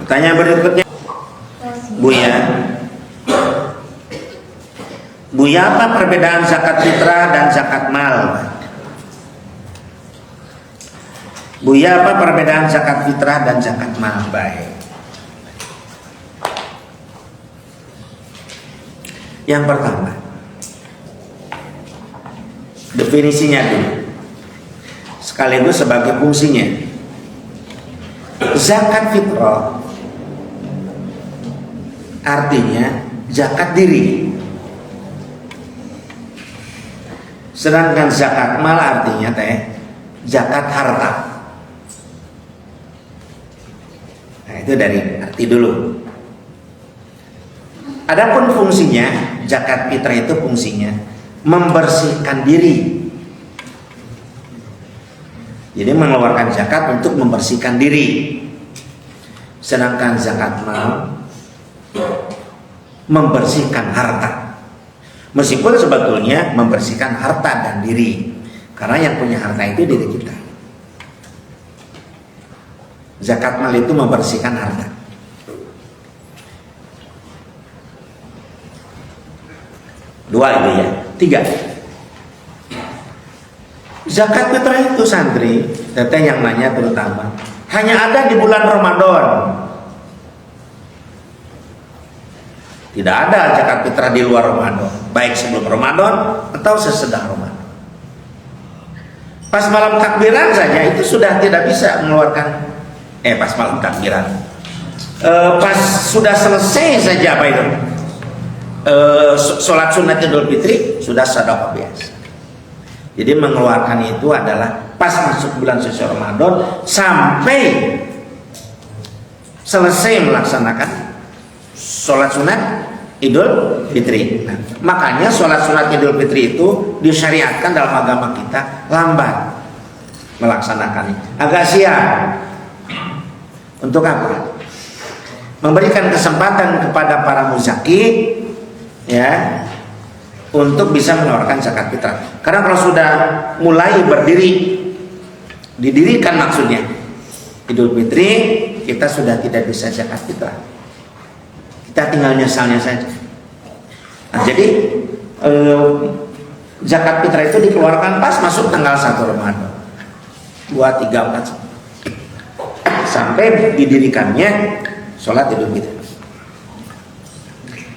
Pertanyaan berikutnya, Buya, apa perbedaan zakat fitrah dan zakat mal? Buya, apa perbedaan zakat fitrah dan zakat mal? Baik. Yang pertama, definisinya dulu, sekaligus sebagai fungsinya. Zakat fitrah artinya zakat diri, sedangkan zakat mal artinya zakat harta. Nah, itu dari arti dulu. Adapun fungsinya, zakat fitrah itu fungsinya membersihkan diri. Jadi mengeluarkan zakat untuk membersihkan diri. Sedangkan zakat mal membersihkan harta. Meskipun sebetulnya membersihkan harta dan diri, karena yang punya harta itu diri kita. Zakat mal itu membersihkan harta. Dua itu ya. Tiga, zakat fitrah itu santri, teteh yang nanya terutama, hanya ada di bulan Ramadan. Tidak ada zakat fitrah di luar Ramadan, baik sebelum Ramadan atau sesudah Ramadan. Pas malam takbiran saja itu sudah tidak bisa mengeluarkan. Pas malam takbiran, pas sudah selesai saja apa itu? Sholat sunat Idul Fitri sudah sedekah biasa. Jadi mengeluarkan itu adalah pas masuk bulan suci Ramadan sampai selesai melaksanakan sholat sunat Idul Fitri. Nah, makanya sholat sunat Idul Fitri itu disyariatkan dalam agama kita lambat melaksanakannya, agak siang. Untuk apa? Memberikan kesempatan kepada para muzaki, ya, untuk bisa mengeluarkan zakat fitrah. Karena kalau sudah mulai berdiri, didirikan maksudnya Idul Fitri, kita sudah tidak bisa zakat fitrah. Kita tinggal nyesalnya saja. Nah, jadi zakat fitrah itu dikeluarkan pas masuk tanggal 1 Ramadan 2, 3, 4 sampai didirikannya sholat Idul Fitri.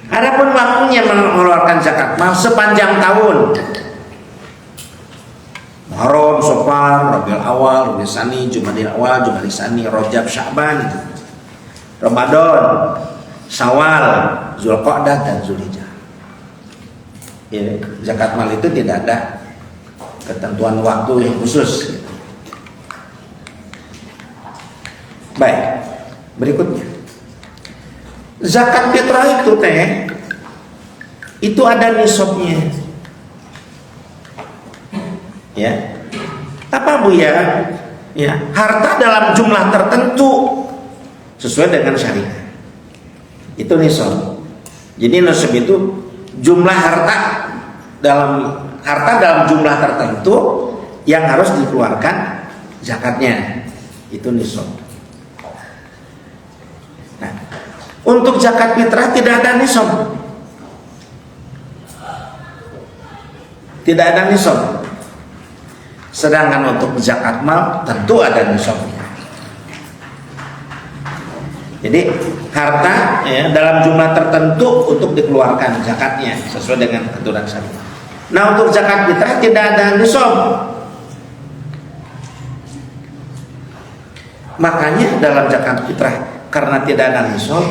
Adapun waktunya mengeluarkan zakat mal sepanjang tahun. Muharram, Safar, Rabiul Awal, Rabiul Tsani, Jumadil Awal, Jumadil Tsani, Rajab, Sya'ban, Ramadan, Syawal, Zulqa'dah dan Zulhijjah. Ya, zakat mal itu tidak ada ketentuan waktu yang khusus. Baik, berikutnya. Zakat fitrah itu itu ada nisabnya. Ya. Apa Bu ya? Ya, harta dalam jumlah tertentu sesuai dengan syariat. Itu nisab. Jadi nisab itu jumlah harta dalam jumlah tertentu yang harus dikeluarkan zakatnya. Itu nisab. Nah, untuk zakat fitrah tidak ada nisab. Tidak ada nisab. Sedangkan untuk zakat mal tentu ada nisabnya. Jadi harta ya, dalam jumlah tertentu untuk dikeluarkan zakatnya sesuai dengan aturan syariat. Nah, untuk zakat fitrah tidak ada nisab. Makanya dalam zakat fitrah karena tidak ada nisab,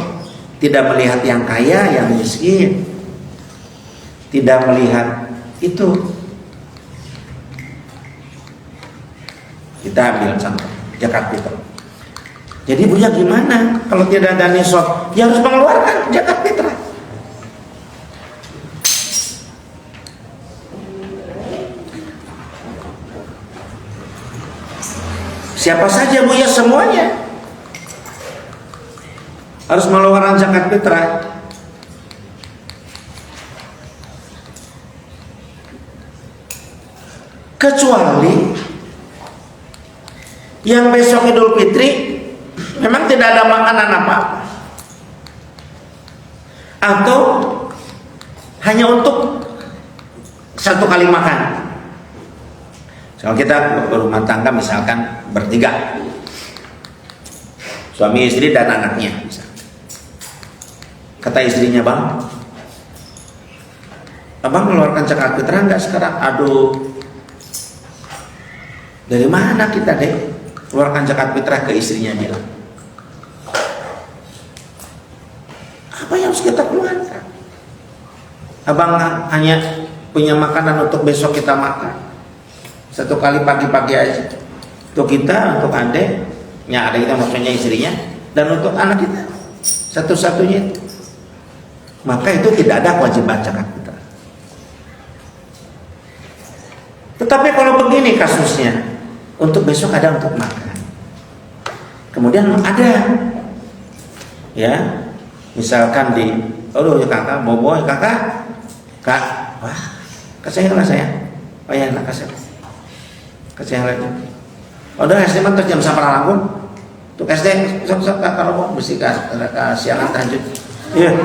tidak melihat yang kaya, yang miskin, tidak melihat itu. Kita ambil contoh zakat fitrah. Jadi Buya gimana kalau tidak ada nisab? Ya harus mengeluarkan zakat fitrah. Siapa saja Buya? Semuanya harus mengeluarkan zakat fitrah. Kecuali yang besok Idul Fitri memang tidak ada makanan apa-apa, atau hanya untuk satu kali makan. Kalau kita berumah tangga misalkan bertiga, suami istri dan anaknya, kata istrinya, bang, abang mengeluarkan zakat fitrah nggak sekarang? Aduh, dari mana kita deh keluarkan zakat fitrah? Ke istrinya bilang, apa yang harus kita keluarkan? Abang hanya punya makanan untuk besok kita makan, satu kali pagi-pagi aja, untuk kita, untuk adeknya, adek kita maksudnya istrinya, dan untuk anak kita, satu-satunya. Maka itu tidak ada kewajiban zakat fitrah. Tetapi kalau begini kasusnya, untuk besok ada untuk makan, kemudian ada, ya, misalkan di, aduh ya kakak, bobo ya kakak, kak, wah, kasih lah saya, oh ya nak kasih lagi. Udah SD mah jam sampai langkung, untuk SD sok kalau mau mesti kasihan tahajud. Iya,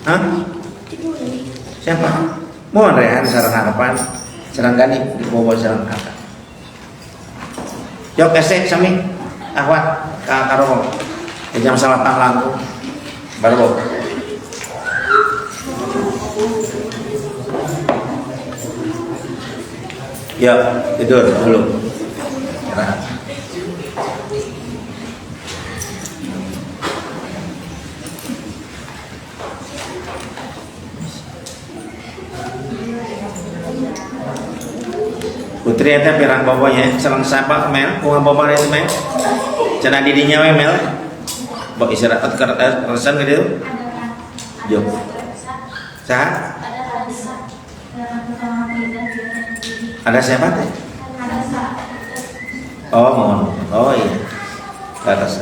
hah? Siapa? Mau rehan sarang harapan, sarang gani di bawah sarang kakak. Jok SD sami, ahwat karo jam 8 langkung, baru. Ya, tidur dulu. Istirahat. Putri eta pirang bobonya, sareng sapa mel, kumaha bobo itu mel. Cenah didinya we mel. Bok istirahat keresan gitu. Yo. Saha? Ada siapa teh? Oh, mohon. Oh iya. Ke atas.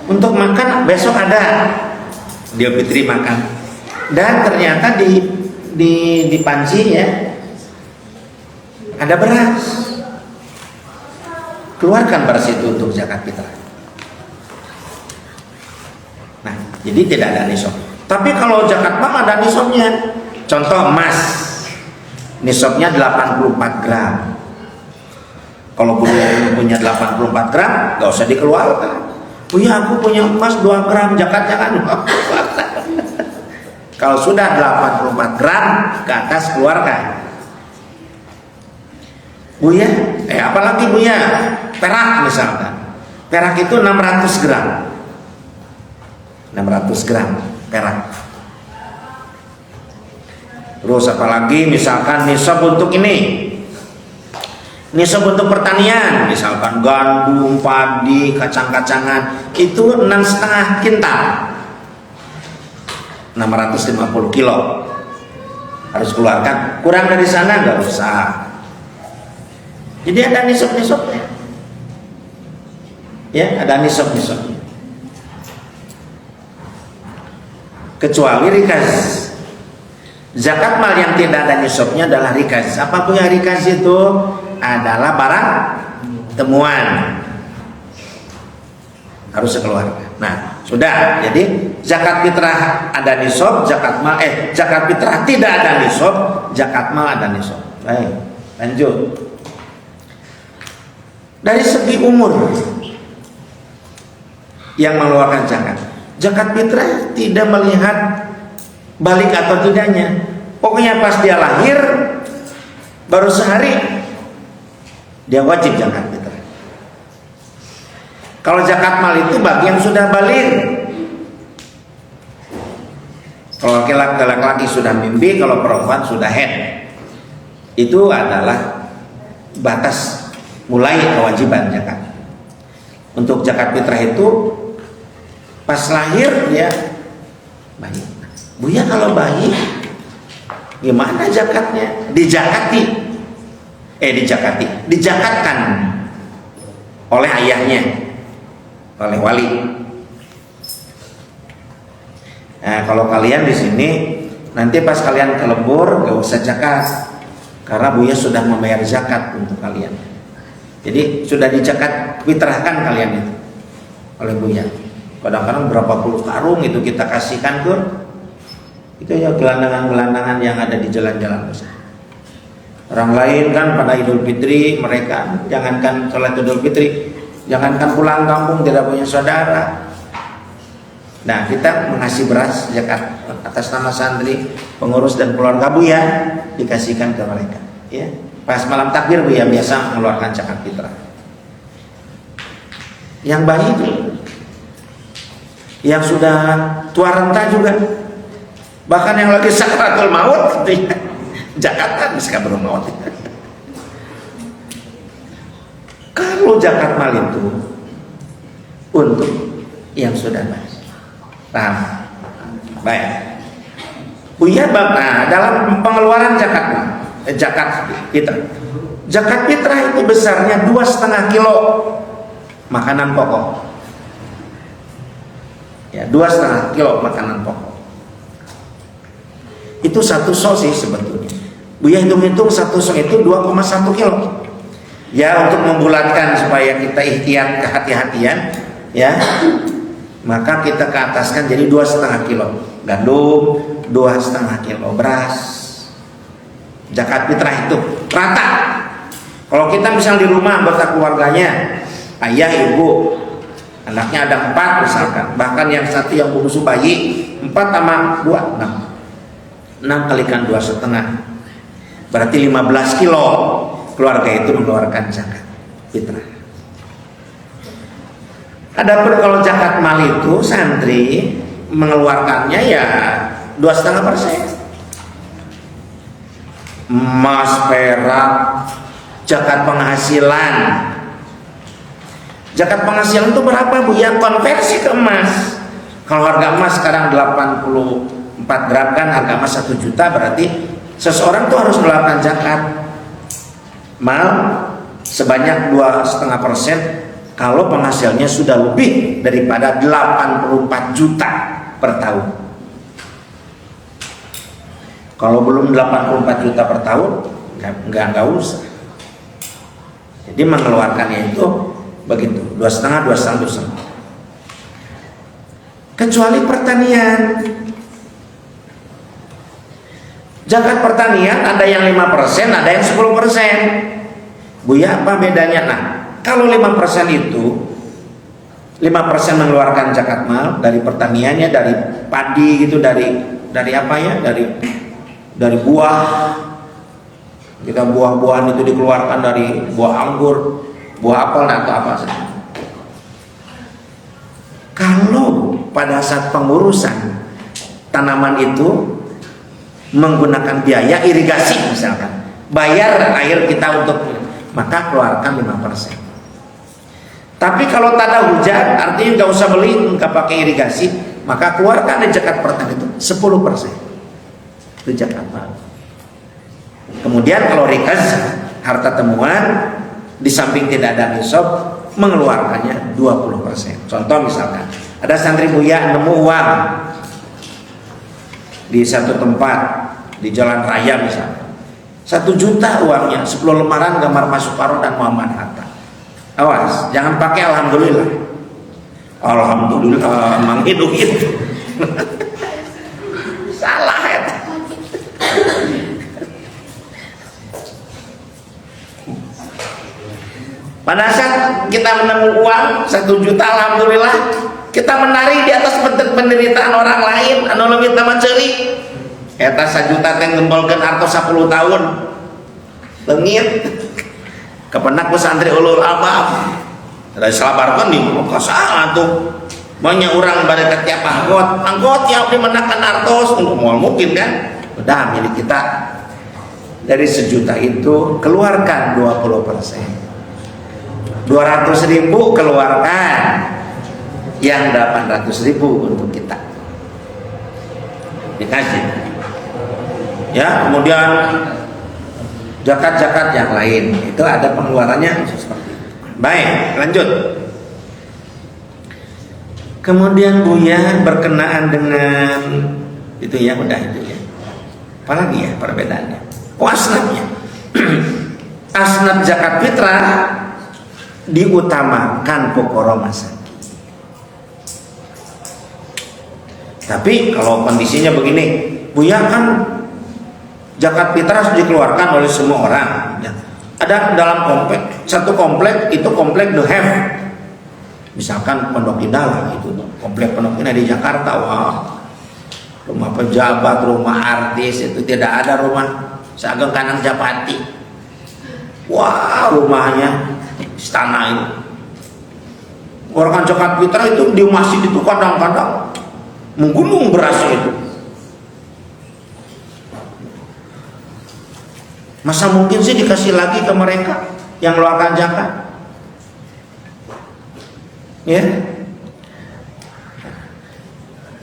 Untuk makan besok ada Idul Fitri makan. Dan ternyata di panci ya ada beras. Keluarkan beras itu untuk zakat fitrah. Nah, jadi tidak ada nisab. Tapi kalau zakat mal ada nisabnya. Contoh emas, nisabnya 84 gram. Kalau punya 84 gram, nggak usah dikeluarkan. Oh ya, aku punya emas 2 gram, zakatnya kan. Kalau sudah 84 gram ke atas keluarkan. Buya, apalagi Buya, perak misalkan. Perak itu 600 gram. 600 gram perak. Terus apalagi misalkan nisab untuk ini, nisab untuk pertanian, misalkan gandum, padi, kacang-kacangan, itu 6,5 kintal, 650 kilo harus keluarkan. Kurang dari sana nggak usah. Jadi ada nisab-nisabnya, ya, ada nisab-nisabnya. Kecuali rikaz. Zakat mal yang tidak ada nisabnya adalah rikaz. Apa punya rikaz itu? Adalah barang temuan, harus dikeluarkan. Nah, sudah. Jadi zakat fitrah ada nisab, zakat fitrah tidak ada nisab, zakat mal ada nisab. Baik, lanjut. Dari segi umur yang mengeluarkan zakat, zakat fitrah tidak melihat balik atau tidaknya. Pokoknya pas dia lahir baru sehari dia wajib zakat fitrah. Kalau zakat mal itu bagi yang sudah balik. Kalau laki-laki sudah mimpi, kalau perempuan sudah haid. Itu adalah batas mulai kewajiban zakat. Untuk zakat fitrah itu pas lahir dia bayi. Buya kalau bayi gimana zakatnya? Dijakatkan oleh ayahnya, oleh wali. Nah, kalau kalian di sini nanti pas kalian ke lembur gak usah zakat, karena Buya sudah membayar zakat untuk kalian. Jadi sudah dizakat fitrahkan kalian itu oleh Buya. Kadang-kadang berapa puluh karung itu kita kasihkan ke itu ya gelandangan-gelandangan yang ada di jalan-jalan besar. Orang lain kan pada Idul Fitri, mereka jangankan sholat Idul Fitri, jangankan pulang kampung tidak punya saudara. Nah, kita mengasih beras zakat atas nama santri, pengurus dan keluarga Buya dikasihkan ke mereka. Ya, pas malam takbir Buya biasa mengeluarkan zakat fitrah. Yang bayi itu, yang sudah tua renta juga, bahkan yang lagi sakratul maut, gitu ya. Zakat kan sakratul maut. Kalau zakat mal itu untuk yang sudah baik. Paham? Baik. Buya dalam pengeluaran zakat fitrah. Zakat fitrah itu besarnya 2,5 kilo makanan pokok. Ya, 2,5 kilo makanan pokok. Itu satu sosis sebetulnya. Buya hitung-hitung satu sos itu 2,1 kilo. Ya, untuk membulatkan supaya kita ikhtiar kehati-hatian, ya. Maka kita ke ataskan jadi 2,5 kilo gandum, 2,5 kilo beras. Zakat fitrah itu rata. Kalau kita misalnya di rumah anggota keluarganya, ayah, ibu, anaknya ada 4 misalkan, bahkan yang satu yang bungsu bayi, 4 sama 2, 6 kalikan 2,5, berarti 15 kilo keluarga itu mengeluarkan zakat fitrah. Adapun kalau zakat mal itu santri mengeluarkannya ya 2,5%. Emas, perak, zakat penghasilan. Zakat penghasilan itu berapa Bu? Yang konversi ke emas. Kalau harga emas sekarang 84 gram kan harga emas 1 juta, berarti seseorang tuh harus melakukan zakat mal sebanyak 2,5% kalau penghasilnya sudah lebih daripada 84 juta per tahun. Kalau belum 84 juta per tahun, nggak usah. Jadi mengeluarkannya itu begitu, 2,5%. Kecuali pertanian. Zakat pertanian ada yang 5%, ada yang 10%. Buya, apa bedanya? Nah, kalau 5% itu 5% mengeluarkan zakat mal dari pertaniannya, dari padi gitu, dari apa ya? Dari buah. Kita buah-buahan itu dikeluarkan dari buah anggur, buah apel atau apa saja. Kalau pada saat pengurusan tanaman itu menggunakan biaya irigasi misalkan, bayar air kita untuk, maka keluarkan 5%. Tapi kalau tak ada hujan, artinya nggak usah beli, nggak pakai irigasi, maka keluarkan zakat pertanian itu 10%. Itu zakat mal. Kemudian kalau rikaz, harta temuan, di samping tidak ada nisab, mengeluarkannya 20%. Contoh misalkan, ada santri Buya nemu uang di satu tempat di jalan raya misalkan, 1 juta uangnya, 10 lembaran gambar Mas Soekarno dan Muhammad Hatta. Awas, jangan pakai alhamdulillah. Alhamdulillah emang itu. Salah ya. Pada saat kita menemu uang 1 juta, alhamdulillah, kita menari di atas penderitaan orang lain, anu lebih taman ceri. Eta 1 juta teh ngempolkeun artos 10 tahun. Leungit. Kepenak ku santri ulul albab. Dari salabarkeun di kosa atuh. Banyak orang bade ka tiap anggot yang dimenakan artos untuk moal mungkin kan. Udah milik kita. Dari 1 juta itu keluarkan 20%. 200.000 keluarkan, yang 800.000 untuk kita dikaji. Ya, kemudian zakat-zakat yang lain itu ada pengeluarannya seperti itu. Baik, lanjut. Kemudian Buya berkenaan dengan itu ya, udah itu ya. Apalagi ya perbedaannya? Oh, asnafnya. asnaf zakat fitrah diutamakan pokoro masakin. Tapi kalau kondisinya begini, Buya, kan zakat fitrah harus dikeluarkan oleh semua orang. Ya. Ada dalam komplek, satu komplek itu komplek The Have. Misalkan Pondok Indah lah, itu komplek Pondok Indah di Jakarta. Wah, rumah pejabat, rumah artis, itu tidak ada rumah Sageng Kanang Japati. Wah, rumahnya istana ini. Orang zakat fitrah itu di masjid itu kadang-kadang menggunung beras itu. Masa mungkin sih dikasih lagi ke mereka yang mengeluarkan zakat? Ya,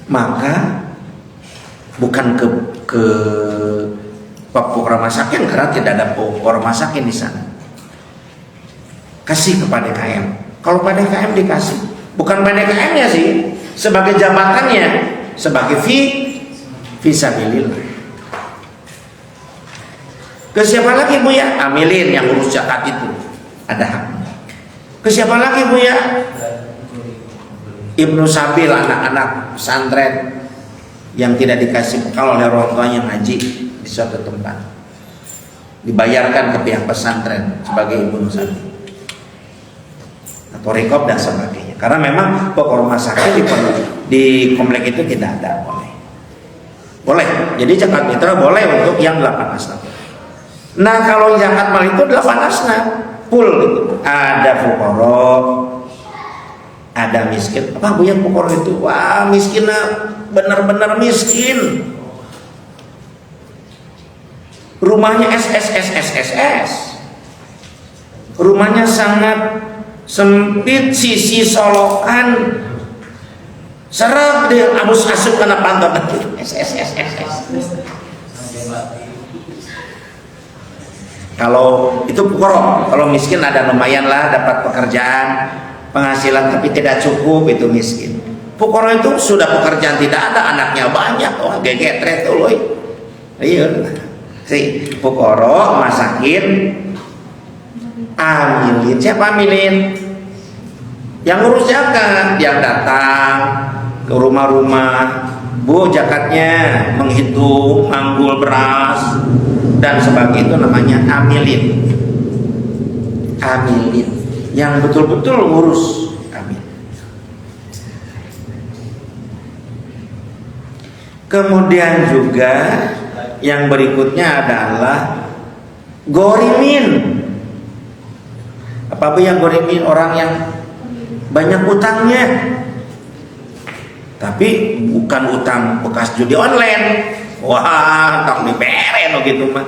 maka bukan ke pokok masakin, karena tidak ada pokok masakin di sana. Kasih kepada KM. Kalau pada KM dikasih, bukan pada KM-nya sih, sebagai jabatannya, sebagai fisabilillah. Ke siapa lagi, Bu ya? Amilin yang urus zakat itu, ada hak. Ke siapa lagi, Bu ya? Ibnu Sabil, anak-anak pesantren yang tidak dikasih bekal oleh orang tuanya ngaji di suatu tempat, dibayarkan ke pihak pesantren sebagai Ibnu Sabil atau rekop dan sebagainya. Karena memang pokok rumah sakit di komplek itu tidak ada. Boleh. Jadi zakat fitrah boleh untuk yang 8 asnaf. Nah, kalau zakat mal itu 8 asnaf full gitu. Ada fuqara, ada miskin. Apa Bu yang fuqara itu? Wah, miskinnya benar-benar miskin. Rumahnya SSSSSS. Rumahnya sangat sempit, sisi solokan, serap deh abus asup karena pantau SSSSS. Kalau itu fuqara, kalau miskin ada lumayan lah, dapat pekerjaan, penghasilan tapi tidak cukup, itu miskin. Fuqara itu sudah pekerjaan tidak ada, anaknya banyak, wah gegetre tuh loh. Iya, si fuqara, masakin, amilin. Siapa amilin? Yang ngurus zakat, yang datang ke rumah-rumah, Bu, zakatnya, menghitung, manggul beras dan sebagainya, itu namanya amilin. Amilin yang betul-betul ngurus. Amin. Kemudian juga yang berikutnya adalah gorimin. Apa yang gorimin? Orang yang banyak utangnya, tapi bukan utang bekas judi online. Wah, tak dibere no gitu mah.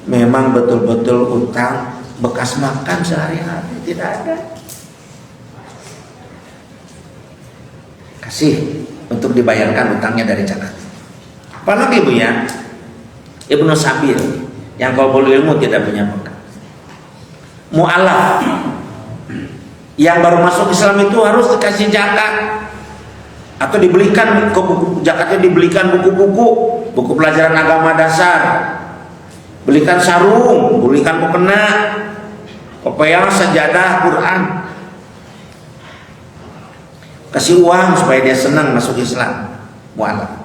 Memang betul-betul utang bekas makan sehari-hari, tidak ada. Kasih untuk dibayarkan utangnya dari zakat. Apalagi Bu ya? Ibnu Sabil yang qabul ilmu tidak punya bekal. Mu'alaf yang baru masuk Islam itu harus dikasih zakat atau dibelikan zakatnya, dibelikan buku pelajaran agama dasar, belikan sarung, belikan mukena, kopiah, sajadah, Quran, kasih uang supaya dia senang masuk Islam. Mu'alaf.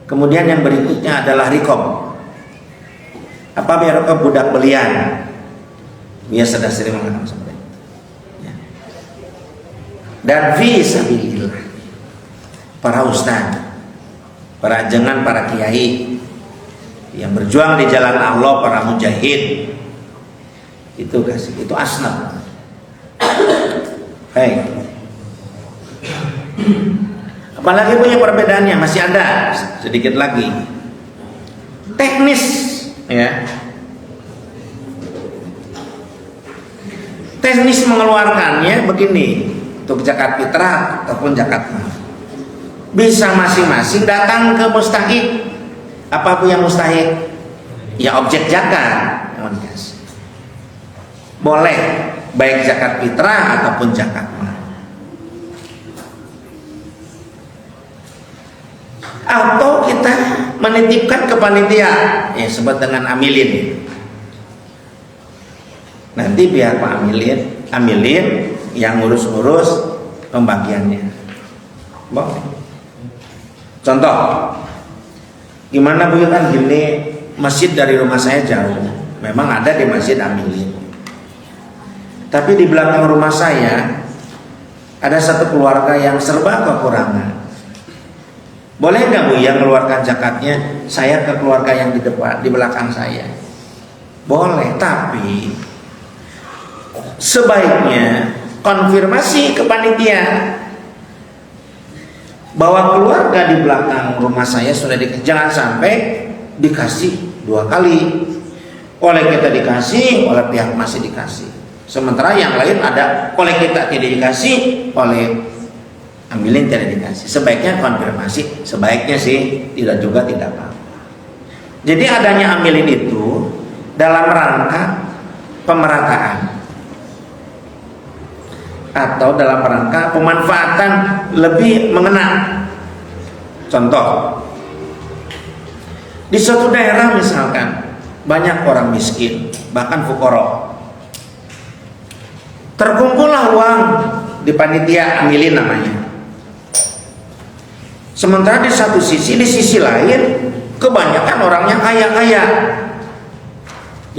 Kemudian yang berikutnya adalah riqab. Apa riqab? Budak belian. Dia sudah sering mengatakan seperti itu. Ya. Dan fisabilillah, para ustaz, para jangan, para kiai yang berjuang di jalan Allah, para mujahid, itu kasih, itu asnaf. Baik. Apalagi punya perbedaannya, masih ada sedikit lagi. Teknis, ya. Teknis mengeluarkannya begini, untuk zakat fitrah ataupun zakat mal. Bisa masing-masing datang ke mustahik. Apa pun yang mustahik? Ya objek zakat. Boleh baik zakat fitrah ataupun zakat mal. Atau kita menitipkan ke panitia, ya sebut dengan amilin. Nanti pihak Pak amilin yang ngurus-ngurus pembagiannya. Boleh. Contoh, gimana Bu, kan gini, masjid dari rumah saya jauh, memang ada di masjid amilin, tapi di belakang rumah saya ada satu keluarga yang serba kekurangan. Boleh nggak Bu yang mengeluarkan zakatnya saya ke keluarga yang di depan, di belakang saya? Boleh, tapi sebaiknya konfirmasi ke panitia bahwa keluarga di belakang rumah saya sudah dikasih. Jangan sampai dikasih 2 kali, oleh kita dikasih, oleh pihak masih dikasih, sementara yang lain ada oleh kita tidak dikasih, oleh amilin tidak dikasih. Sebaiknya konfirmasi, sebaiknya sih tidak juga tidak apa. Jadi adanya amilin itu dalam rangka pemerataan atau dalam rangka pemanfaatan lebih mengena. Contoh, di suatu daerah misalkan banyak orang miskin, bahkan fukara, terkumpullah uang di panitia amilin namanya. Sementara di satu sisi, di sisi lain kebanyakan orangnya kaya-kaya.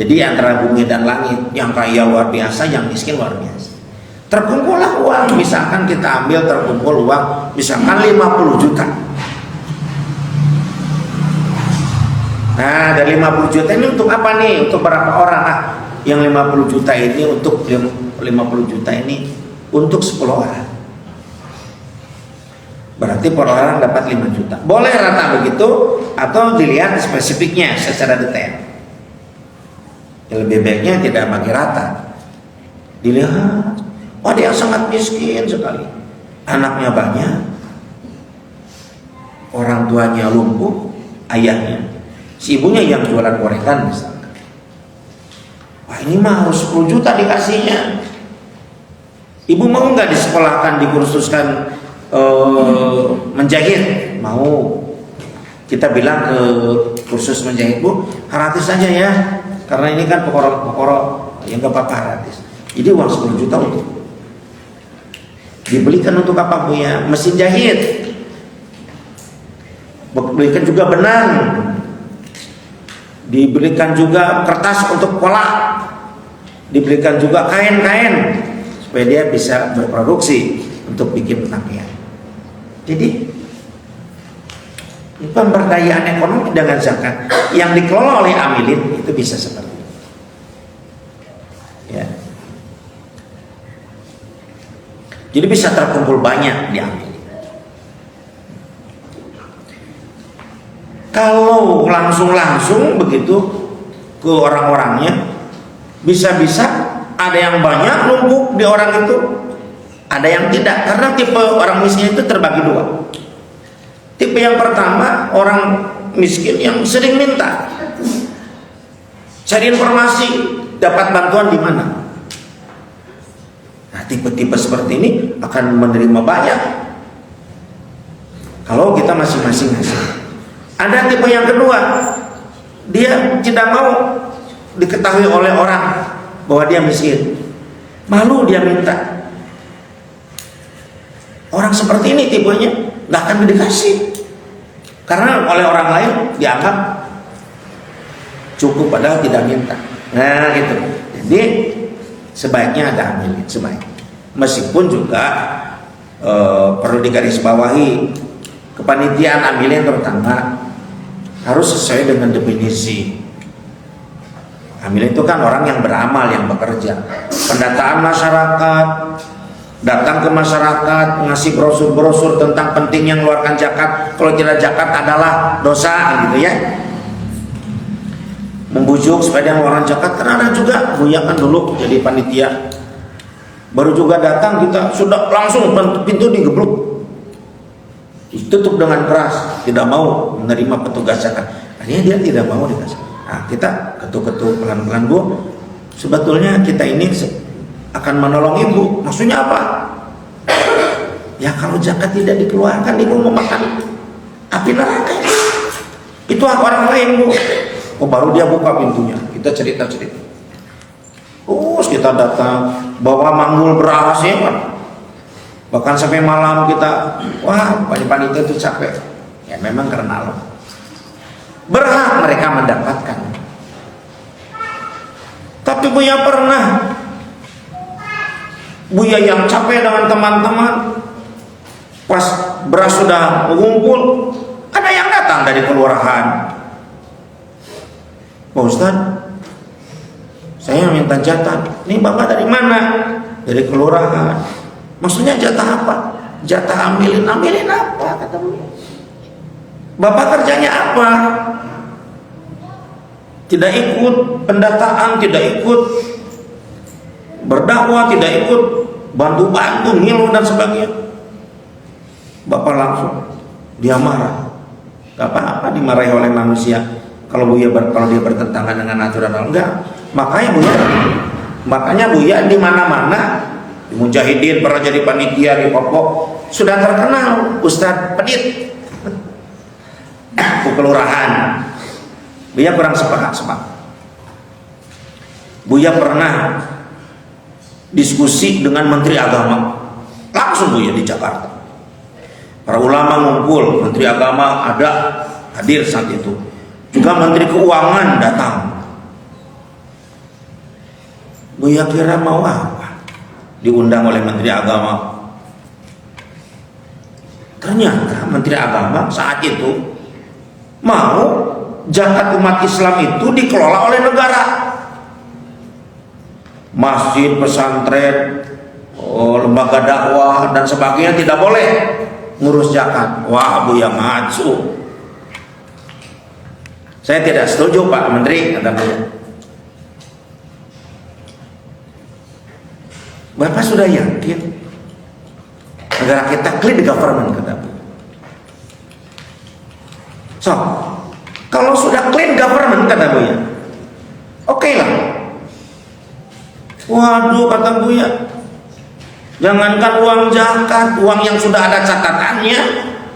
Jadi antara bumi dan langit, yang kaya luar biasa, yang miskin luar biasa. Terkumpullah uang, misalkan kita ambil terkumpul uang misalkan 50 juta. Nah, dari 50 juta ini untuk apa nih? Untuk berapa orang? Yang 50 juta ini untuk 50 juta ini untuk 10 orang. Berarti per orang dapat 5 juta. Boleh rata begitu atau dilihat spesifiknya secara detail. Lebih baiknya tidak bagi rata. Dilihat, oh dia sangat miskin sekali, anaknya banyak, orang tuanya lumpuh, ayahnya, si ibunya yang jualan gorengan misalkan. Wah, ini mah harus 10 juta dikasihnya. Ibu mau nggak disekolahkan, dikursuskan menjahit? Mau. Kita bilang ke kursus menjahit, Bu, gratis saja ya, karena ini kan pokok yang gak apa-apa, gratis. Jadi uang 10 juta untuk dibelikan untuk apa Bu ya? Mesin jahit, dibelikan juga benang, dibelikan juga kertas untuk pola, dibelikan juga kain-kain supaya dia bisa berproduksi untuk bikin pakaian. Jadi pemberdayaan ekonomi dengan zakat yang dikelola oleh amilin itu bisa seperti itu. Ya. Jadi bisa terkumpul banyak diambil. Kalau langsung begitu ke orang-orangnya, bisa-bisa ada yang banyak numpuk di orang itu, ada yang tidak. Karena tipe orang miskin itu terbagi 2. Tipe yang pertama, orang miskin yang sering minta, cari informasi, dapat bantuan di mana. Nah, tipe-tipe seperti ini akan menerima banyak kalau kita masing-masing ngasih. Ada tipe yang kedua, dia tidak mau diketahui oleh orang bahwa dia miskin, malu dia minta. Orang seperti ini tipenya nggak akan dikasih karena oleh orang lain dianggap cukup padahal tidak minta. Nah gitu. Jadi sebaiknya ada amilin, sebaiknya. Meskipun juga perlu digarisbawahi, kepanitiaan amilin terutama harus sesuai dengan definisi. Amilin itu kan orang yang beramal, yang bekerja. Pendataan masyarakat, datang ke masyarakat, ngasih brosur-brosur tentang pentingnya mengeluarkan zakat. Kalau tidak zakat adalah dosa, gitu ya. Membujuk supaya dia mengeluarkan zakat. Karena ada juga, Buya kan dulu jadi panitia, baru juga datang kita sudah langsung pintu digeblok, ditutup dengan keras, tidak mau menerima petugas zakat. Akhirnya dia tidak mau dikasih. Nah, kita ketuk-ketuk pelan-pelan, Bu, sebetulnya kita ini akan menolong ibu. Maksudnya apa? Ya kalau zakat tidak dikeluarkan, ibu mau makan api neraka. Itu Itu hak orang lain, Bu. Oh, baru dia buka pintunya. Kita cerita-cerita. Terus kita datang bawa manggul beras ya, Pak. Bahkan sampai malam kita, wah, panitia itu capek. Ya memang karena Allah. Berhak mereka mendapatkan. Tapi Buya pernah, Buya yang capek dengan teman-teman, pas beras sudah mengumpul, ada yang datang dari kelurahan. Pak Ustadz, saya minta jatah. Ini Bapak dari mana? Dari kelurahan. Maksudnya jatah apa? Jatah ambilin apa? Kata Buya. Bapak kerjanya apa? Tidak ikut pendataan, tidak ikut berdakwah, tidak ikut bantu-bantu, ngilu dan sebagainya. Bapak langsung, dia marah. Gak apa-apa dimarahi oleh manusia. Kalau dia bertentangan dengan aturan Allah, enggak. Makanya Buya di mana-mana, di Mujahidin pernah jadi panitia di Popok, sudah terkenal Ustadz Pedit. Kelurahan. Buya kurang sepakat. Buya pernah diskusi dengan Menteri Agama. Langsung Buya di Jakarta. Para ulama ngumpul, Menteri Agama ada hadir saat itu. Juga Menteri Keuangan datang. Buya kira mau apa? Diundang oleh Menteri Agama. Ternyata Menteri Agama saat itu mau zakat umat Islam itu dikelola oleh negara. Masjid, pesantren, lembaga dakwah dan sebagainya tidak boleh ngurus zakat. Wah, Buya ngacu. Saya tidak setuju Pak Menteri, kata Buya. Bapak sudah yakin negara kita clean government, kata Buya. So, kalau sudah clean government, kata Buya, oke lah. Waduh, kata Buya, jangankan uang zakat, uang yang sudah ada catatannya,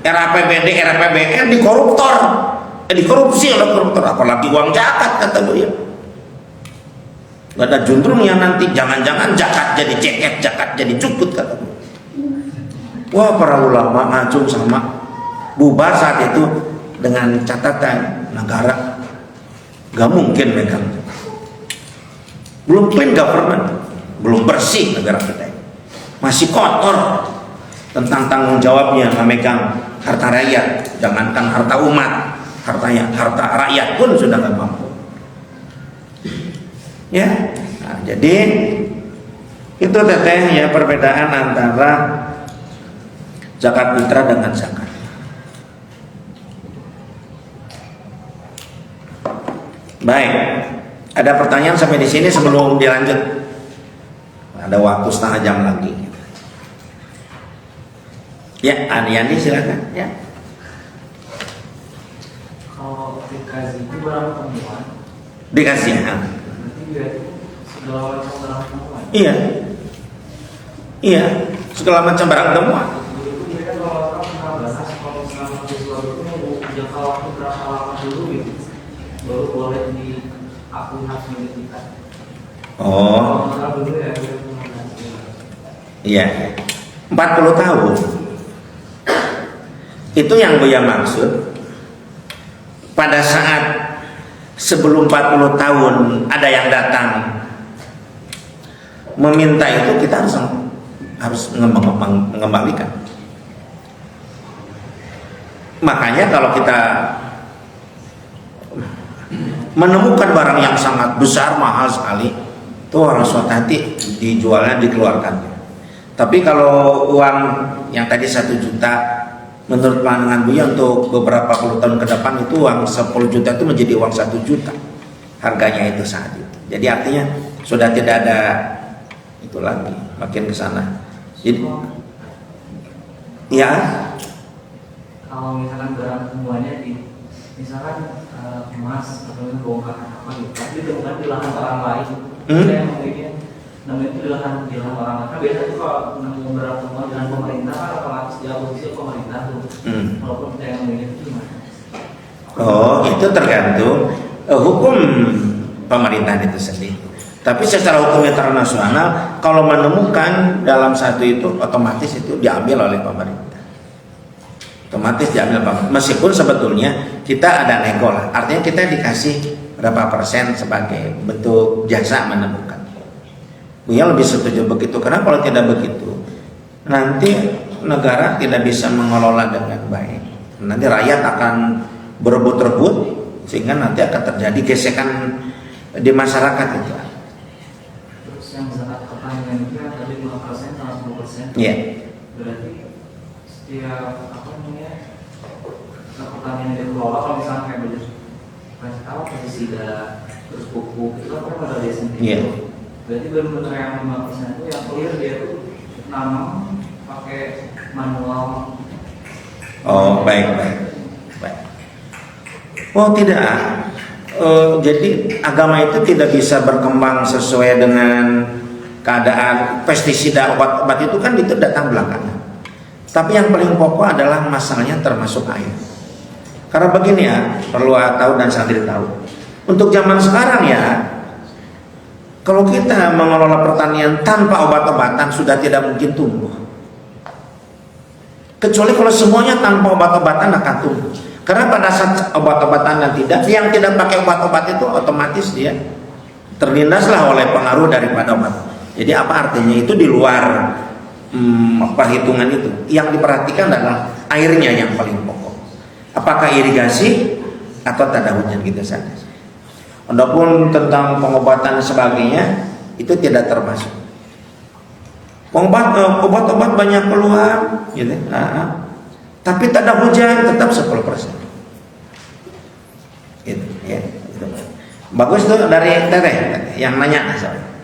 RAPBD, RAPBN dikorupsi oleh koruptor, apalagi uang zakat, kata Buya. Gak ada juntrungnya nanti, jangan-jangan zakat jadi ceket, zakat jadi cukut, kata Buya. Wah, para ulama ngacung sama, bubar saat itu dengan catatan negara gak mungkin megang. Belum clean government, belum bersih negara kita, masih kotor tentang tanggung jawabnya memegang harta rakyat. Jangankan harta umat, harta rakyat pun sudah gak mampu. Ya, nah, jadi itu teteh ya perbedaan antara zakat fitrah dengan zakat. Baik, ada pertanyaan sampai di sini sebelum dilanjut? Ada waktu setengah jam lagi. Ya, Aniandi silakan. Ya. Kalau dikasih itu barang temuan. Dikasih ya. Nanti dia segala macam barang temuan. Iya. Iya, segala macam barang temuan. Itu mereka kalau orang pernah bahas kalau misalnya mahasiswa itu mau jangka waktu berapa lama dulu gitu, baru boleh di akun hak milik kita. Oh. Kalau dulu ya. Iya. 40 tahun. Itu yang Buya maksud. Pada saat sebelum 40 tahun ada yang datang meminta itu, kita harus mengembalikan. Makanya kalau kita menemukan barang yang sangat besar, mahal sekali, itu harus hati-hati dijualnya, dikeluarkan. Tapi kalau uang yang tadi 1 juta, menurut pandangan Buya untuk beberapa puluh tahun ke depan itu uang 10 juta itu menjadi uang 1 juta harganya itu saat itu. Jadi artinya sudah tidak ada itu lagi, makin ke sana. Jadi ya, kalau misalkan barang temuannya di misalkan emas atau bongkar apa gitu, tapi ditemukan di lahan orang lain, yang memiliki namanya itu di lahan orang lain. Kan biasanya tuh kalau nemu barang temuan dengan pemerintah kan otomatis dia posisi pemerintah tuh, walaupun kita yang memiliki itu gimana? Oh, itu tergantung hukum pemerintahan itu sendiri. Tapi secara hukum internasional, kalau menemukan dalam satu itu, otomatis itu diambil oleh pemerintah. Otomatis diambil pemerintah. Meskipun sebetulnya kita ada nego lah. Artinya kita dikasih berapa persen sebagai bentuk jasa menemukan. Buya lebih setuju begitu, karena kalau tidak begitu, nanti negara tidak bisa mengelola dengan baik. Nanti rakyat akan berebut-rebut, sehingga nanti akan terjadi gesekan di masyarakat itu. Yang zakat pertanian itu tadi 5% sama 10%. Iya. Berarti setiap pertanian yang dikelola, kalau misalnya kayak beli pestisida terus pupuk itu kan pada dia sendiri. Iya. Berarti benar-benar yang 5% itu yang clear dia tuh nanam pakai manual. Oh, baik. Oh, tidak. Jadi agama itu tidak bisa berkembang sesuai dengan keadaan. Pestisida, obat-obat itu kan itu datang belakangan. Tapi yang paling pokok adalah masalahnya termasuk air. Karena begini ya, perlu tahu dan sadar tahu. Untuk zaman sekarang ya, kalau kita mengelola pertanian tanpa obat-obatan sudah tidak mungkin tumbuh. Kecuali kalau semuanya tanpa obat-obatan akan tumbuh. Karena pada saat obat-obatan dan yang tidak pakai obat-obat itu otomatis dia terlindaslah oleh pengaruh daripada obat. Jadi apa artinya itu di luar perhitungan itu. Yang diperhatikan adalah airnya yang paling pokok. Apakah irigasi atau tak ada hujan gitu saja. Adapun tentang pengobatan dan sebagainya itu tidak termasuk. Obat-obat banyak keluar, gitu. Tapi tak ada hujan tetap 10%. Gitu, ya. Bagus tuh dari Teteh yang nanya soalnya.